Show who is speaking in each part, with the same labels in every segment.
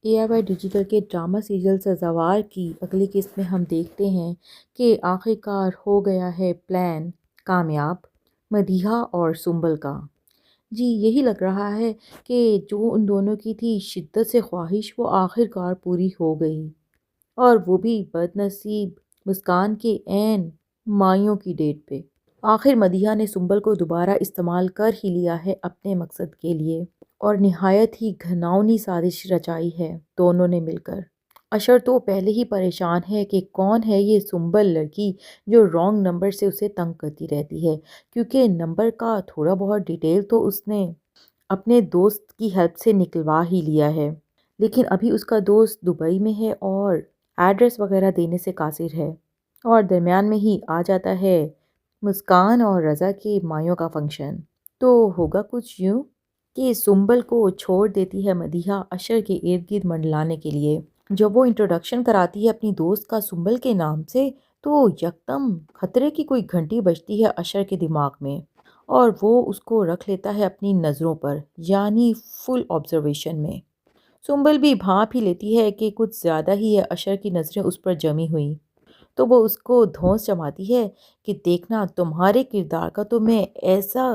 Speaker 1: ARY digital کے drama serial سزاوار کی اگلی قسط میں ہم دیکھتے ہیں کہ آخرکار ہو گیا ہے پلان کامیاب مدیحہ اور سنبل کا۔ جی یہی لگ رہا ہے کہ جو ان دونوں کی تھی شدت سے خواہش وہ آخرکار پوری ہو گئی، اور وہ بھی بد نصیب مسکان کے عین مائیوں کی ڈیٹ پہ۔ آخر مدیحہ نے سنبل کو دوبارہ استعمال کر ہی لیا ہے اپنے مقصد کے لیے، اور نہایت ہی گھناؤنی سازش رچائی ہے دونوں نے مل کر۔ اشر تو پہلے ہی پریشان ہے کہ کون ہے یہ سنبل لڑکی جو رانگ نمبر سے اسے تنگ کرتی رہتی ہے، کیونکہ نمبر کا تھوڑا بہت ڈیٹیل تو اس نے اپنے دوست کی ہیلپ سے نکلوا ہی لیا ہے، لیکن ابھی اس کا دوست دبئی میں ہے اور ایڈریس وغیرہ دینے سے قاصر ہے، اور درمیان میں ہی آ جاتا ہے مسکان اور رضا کے مائیوں کا فنکشن۔ تو ہوگا کچھ یوں کہ سنبل کو چھوڑ دیتی ہے مدیحہ اشر کے ارد گرد منڈلانے کے لیے۔ جب وہ انٹروڈکشن کراتی ہے اپنی دوست کا سنبل کے نام سے تو یکدم خطرے کی کوئی گھنٹی بجتی ہے اشر کے دماغ میں، اور وہ اس کو رکھ لیتا ہے اپنی نظروں پر، یعنی فل آبزرویشن میں۔ سنبل بھی بھانپ ہی لیتی ہے کہ کچھ زیادہ ہی ہے اشر کی نظریں اس پر جمی ہوئی، تو وہ اس کو دھونس جماتی ہے کہ دیکھنا تمہارے کردار کا تو میں ایسا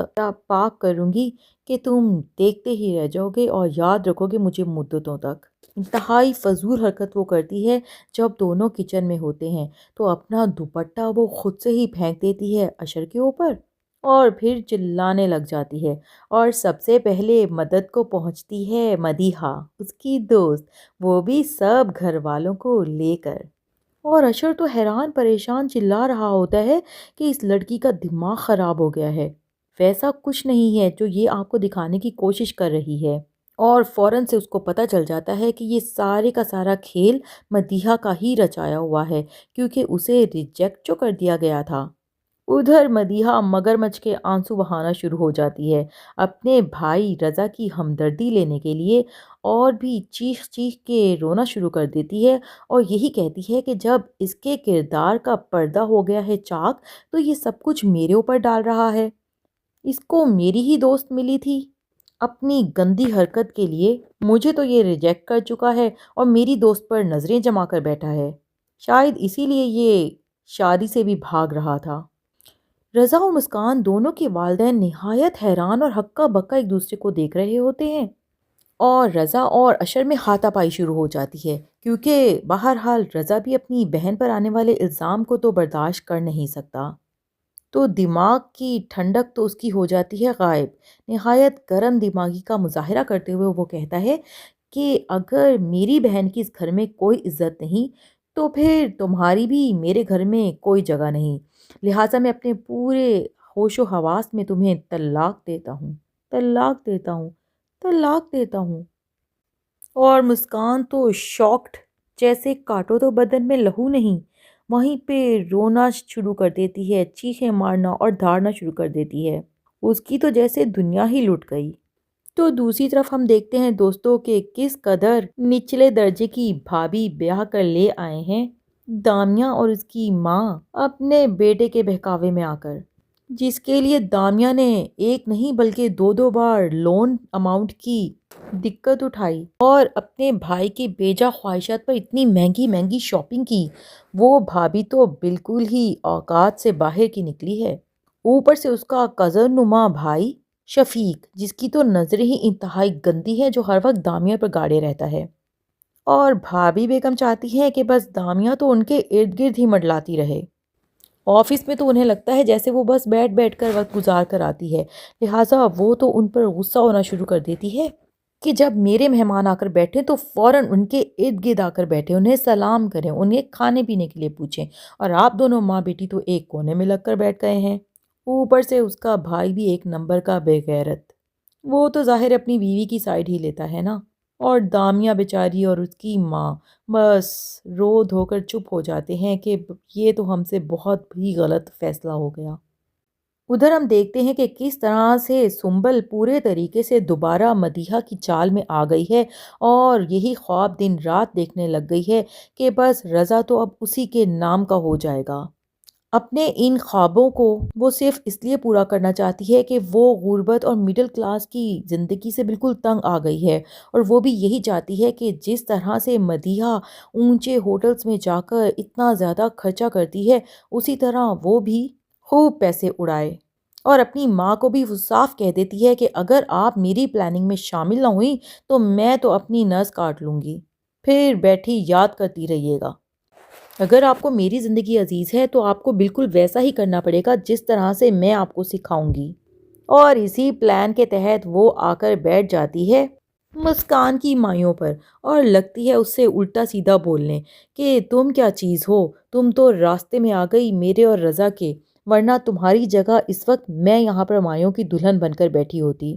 Speaker 1: پاک کروں گی کہ تم دیکھتے ہی رہ جاؤ گے اور یاد رکھو گے مجھے مدتوں تک۔ انتہائی فضول حرکت وہ کرتی ہے جب دونوں کچن میں ہوتے ہیں تو اپنا دوپٹہ وہ خود سے ہی پھینک دیتی ہے اشر کے اوپر، اور پھر چلانے لگ جاتی ہے، اور سب سے پہلے مدد کو پہنچتی ہے مدیحہ اس کی دوست، وہ بھی سب گھر والوں کو لے کر۔ اور اشر تو حیران پریشان چلا رہا ہوتا ہے کہ اس لڑکی کا دماغ خراب ہو گیا ہے، ویسا کچھ نہیں ہے جو یہ آپ کو دکھانے کی کوشش کر رہی ہے، اور فوراً سے اس کو پتہ چل جاتا ہے کہ یہ سارے کا سارا کھیل مدیحہ کا ہی رچایا ہوا ہے، کیونکہ اسے ریجیکٹ جو کر دیا گیا تھا۔ ادھر مدیحہ مگرمچھ کے آنسو بہانا شروع ہو جاتی ہے اپنے بھائی رضا کی ہمدردی لینے کے لیے، اور بھی چیخ چیخ کے رونا شروع کر دیتی ہے، اور یہی کہتی ہے کہ جب اس کے کردار کا پردہ ہو گیا ہے چاک تو یہ سب کچھ میرے اوپر ڈال رہا ہے، اس کو میری ہی دوست ملی تھی اپنی گندی حرکت کے لیے، مجھے تو یہ ریجیکٹ کر چکا ہے اور میری دوست پر نظریں جما کر بیٹھا ہے، شاید اسی لیے یہ شادی سے بھی بھاگ رہا تھا۔ رضا اور مسکان دونوں کے والدین نہایت حیران اور ہکا بکا ایک دوسرے کو دیکھ رہے ہوتے ہیں، اور رضا اور اشر میں ہاتھا پائی شروع ہو جاتی ہے، کیونکہ بہرحال رضا بھی اپنی بہن پر آنے والے الزام کو تو برداشت کر نہیں سکتا، تو دماغ کی ٹھنڈک تو اس کی ہو جاتی ہے غائب۔ نہایت گرم دماغی کا مظاہرہ کرتے ہوئے وہ کہتا ہے کہ اگر میری بہن کی اس گھر میں کوئی عزت نہیں تو پھر تمہاری بھی میرے گھر میں کوئی جگہ نہیں، لہٰذا میں اپنے پورے ہوش و حواس میں تمہیں طلاق دیتا ہوں، طلاق دیتا ہوں، طلاق دیتا ہوں۔ اور مسکان تو شاکڈ، جیسے کاٹو تو بدن میں لہو نہیں، وہیں پہ رونا شروع کر دیتی ہے، چیخیں مارنا اور دھاڑنا شروع کر دیتی ہے، اس کی تو جیسے دنیا ہی لٹ گئی۔ تو دوسری طرف ہم دیکھتے ہیں دوستوں کہ کس قدر نچلے درجے کی بھابھی بیاہ کر لے آئے ہیں دامیا اور اس کی ماں اپنے بیٹے کے بہکاوے میں آ کر، جس کے لیے دامیا نے ایک نہیں بلکہ دو دو بار لون اماؤنٹ کی دقت اٹھائی اور اپنے بھائی کی بیجا خواہشات پر اتنی مہنگی مہنگی شاپنگ کی، وہ بھابھی تو بالکل ہی اوقات سے باہر کی نکلی ہے، اوپر سے اس کا کزن نما بھائی شفیق جس کی تو نظریں ہی انتہائی گندی ہے، جو ہر وقت دامیا پر گاڑے رہتا ہے، اور بھابھی بیگم چاہتی ہے کہ بس دامیا تو ان کے ارد گرد ہی منڈلاتی رہے، آفس میں تو انہیں لگتا ہے جیسے وہ بس بیٹھ بیٹھ کر وقت گزار کر آتی ہے، لہٰذا وہ تو ان پر غصہ ہونا شروع کر دیتی ہے کہ جب میرے مہمان آ کر بیٹھیں تو فوراً ان کے ارد گرد آ کر بیٹھیں، انہیں سلام کریں، انہیں کھانے پینے کے لیے پوچھیں، اور آپ دونوں ماں بیٹی تو ایک کونے میں لگ کر بیٹھ گئے ہیں۔ اوپر سے اس کا بھائی بھی ایک نمبر کا بے غیرت، وہ تو ظاہر اپنی بیوی کی سائیڈ ہی لیتا ہے نا، اور دامیا بیچاری اور اس کی ماں بس رو دھو کر چپ ہو جاتے ہیں کہ یہ تو ہم سے بہت ہی غلط فیصلہ ہو گیا۔ ادھر ہم دیکھتے ہیں کہ کس طرح سے سنبل پورے طریقے سے دوبارہ مدیحہ کی چال میں آ گئی ہے، اور یہی خواب دن رات دیکھنے لگ گئی ہے کہ بس رضا تو اب اسی کے نام کا ہو جائے گا، اپنے ان خوابوں کو وہ صرف اس لیے پورا کرنا چاہتی ہے کہ وہ غربت اور مڈل کلاس کی زندگی سے بالکل تنگ آ گئی ہے، اور وہ بھی یہی چاہتی ہے کہ جس طرح سے مدیحہ اونچے ہوٹلز میں جا کر اتنا زیادہ خرچہ کرتی ہے، اسی طرح وہ بھی خوب پیسے اڑائے، اور اپنی ماں کو بھی وہ صاف کہہ دیتی ہے کہ اگر آپ میری پلاننگ میں شامل نہ ہوئیں تو میں تو اپنی نس کاٹ لوں گی، پھر بیٹھی یاد کرتی رہیے گا۔ اگر آپ کو میری زندگی عزیز ہے تو آپ کو بالکل ویسا ہی کرنا پڑے گا جس طرح سے میں آپ کو سکھاؤں گی۔ اور اسی پلان کے تحت وہ آ کر بیٹھ جاتی ہے مسکان کی مائیوں پر، اور لگتی ہے اس سے الٹا سیدھا بولنے کہ تم کیا چیز ہو، تم تو راستے میں آ گئی میرے اور رضا کے، ورنہ تمہاری جگہ اس وقت میں یہاں پر مائیوں کی دلہن بن کر بیٹھی ہوتی۔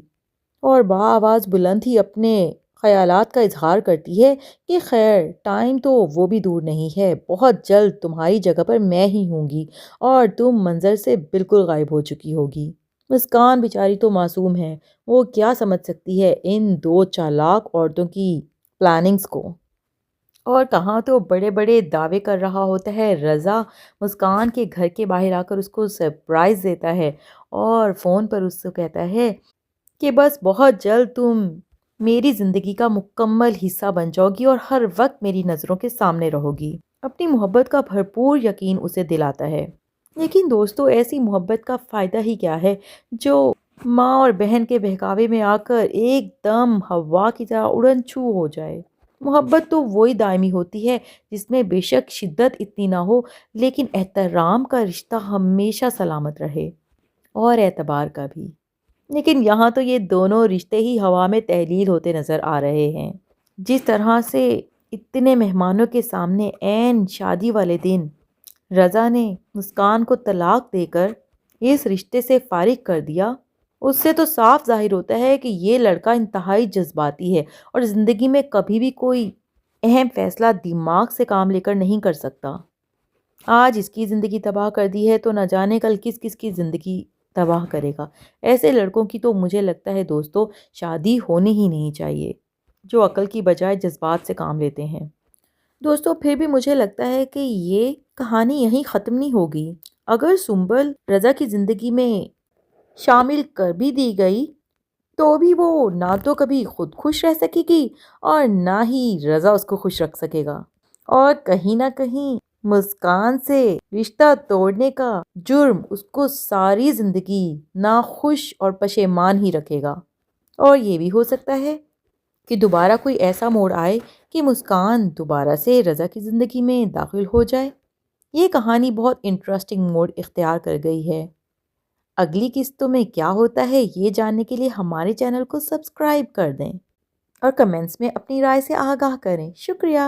Speaker 1: اور بآواز بلند ہی اپنے خیالات کا اظہار کرتی ہے کہ خیر ٹائم تو وہ بھی دور نہیں ہے، بہت جلد تمہاری جگہ پر میں ہی ہوں گی اور تم منظر سے بالکل غائب ہو چکی ہوگی۔ مسکان بیچاری تو معصوم ہے، وہ کیا سمجھ سکتی ہے ان دو چالاک عورتوں کی پلاننگز کو، اور کہاں تو بڑے بڑے دعوے کر رہا ہوتا ہے۔ رضا مسکان کے گھر کے باہر آ کر اس کو سرپرائز دیتا ہے اور فون پر اس سے کہتا ہے کہ بس بہت جلد تم میری زندگی کا مکمل حصہ بن جاؤ گی اور ہر وقت میری نظروں کے سامنے رہو گی۔ اپنی محبت کا بھرپور یقین اسے دلاتا ہے، لیکن دوستو ایسی محبت کا فائدہ ہی کیا ہے جو ماں اور بہن کے بہکاوے میں آ کر ایک دم ہوا کی طرح اڑن چھو ہو جائے۔ محبت تو وہی دائمی ہوتی ہے جس میں بے شک شدت اتنی نہ ہو، لیکن احترام کا رشتہ ہمیشہ سلامت رہے، اور اعتبار کا بھی۔ لیکن یہاں تو یہ دونوں رشتے ہی ہوا میں تحلیل ہوتے نظر آ رہے ہیں۔ جس طرح سے اتنے مہمانوں کے سامنے عین شادی والے دن رضا نے مسکان کو طلاق دے کر اس رشتے سے فارغ کر دیا، اس سے تو صاف ظاہر ہوتا ہے کہ یہ لڑکا انتہائی جذباتی ہے اور زندگی میں کبھی بھی کوئی اہم فیصلہ دماغ سے کام لے کر نہیں کر سکتا۔ آج اس کی زندگی تباہ کر دی ہے تو نہ جانے کل کس کس کی زندگی تباہ کرے گا۔ ایسے لڑکوں کی تو مجھے لگتا ہے دوستو شادی ہونی ہی نہیں چاہیے، جو عقل کی بجائے جذبات سے کام لیتے ہیں۔ دوستو پھر بھی مجھے لگتا ہے کہ یہ کہانی یہیں ختم نہیں ہوگی۔ اگر سنبل رضا کی زندگی میں شامل کر بھی دی گئی تو بھی وہ نہ تو کبھی خود خوش رہ سکے گی اور نہ ہی رضا اس کو خوش رکھ سکے گا، اور کہیں نہ کہیں مسکان سے رشتہ توڑنے کا جرم اس کو ساری زندگی ناخوش اور پشیمان ہی رکھے گا۔ اور یہ بھی ہو سکتا ہے کہ دوبارہ کوئی ایسا موڑ آئے کہ مسکان دوبارہ سے رضا کی زندگی میں داخل ہو جائے۔ یہ کہانی بہت انٹرسٹنگ موڑ اختیار کر گئی ہے۔ اگلی قسطوں میں کیا ہوتا ہے یہ جاننے کے لیے ہمارے چینل کو سبسکرائب کر دیں اور کمنٹس میں اپنی رائے سے آگاہ کریں۔ شکریہ۔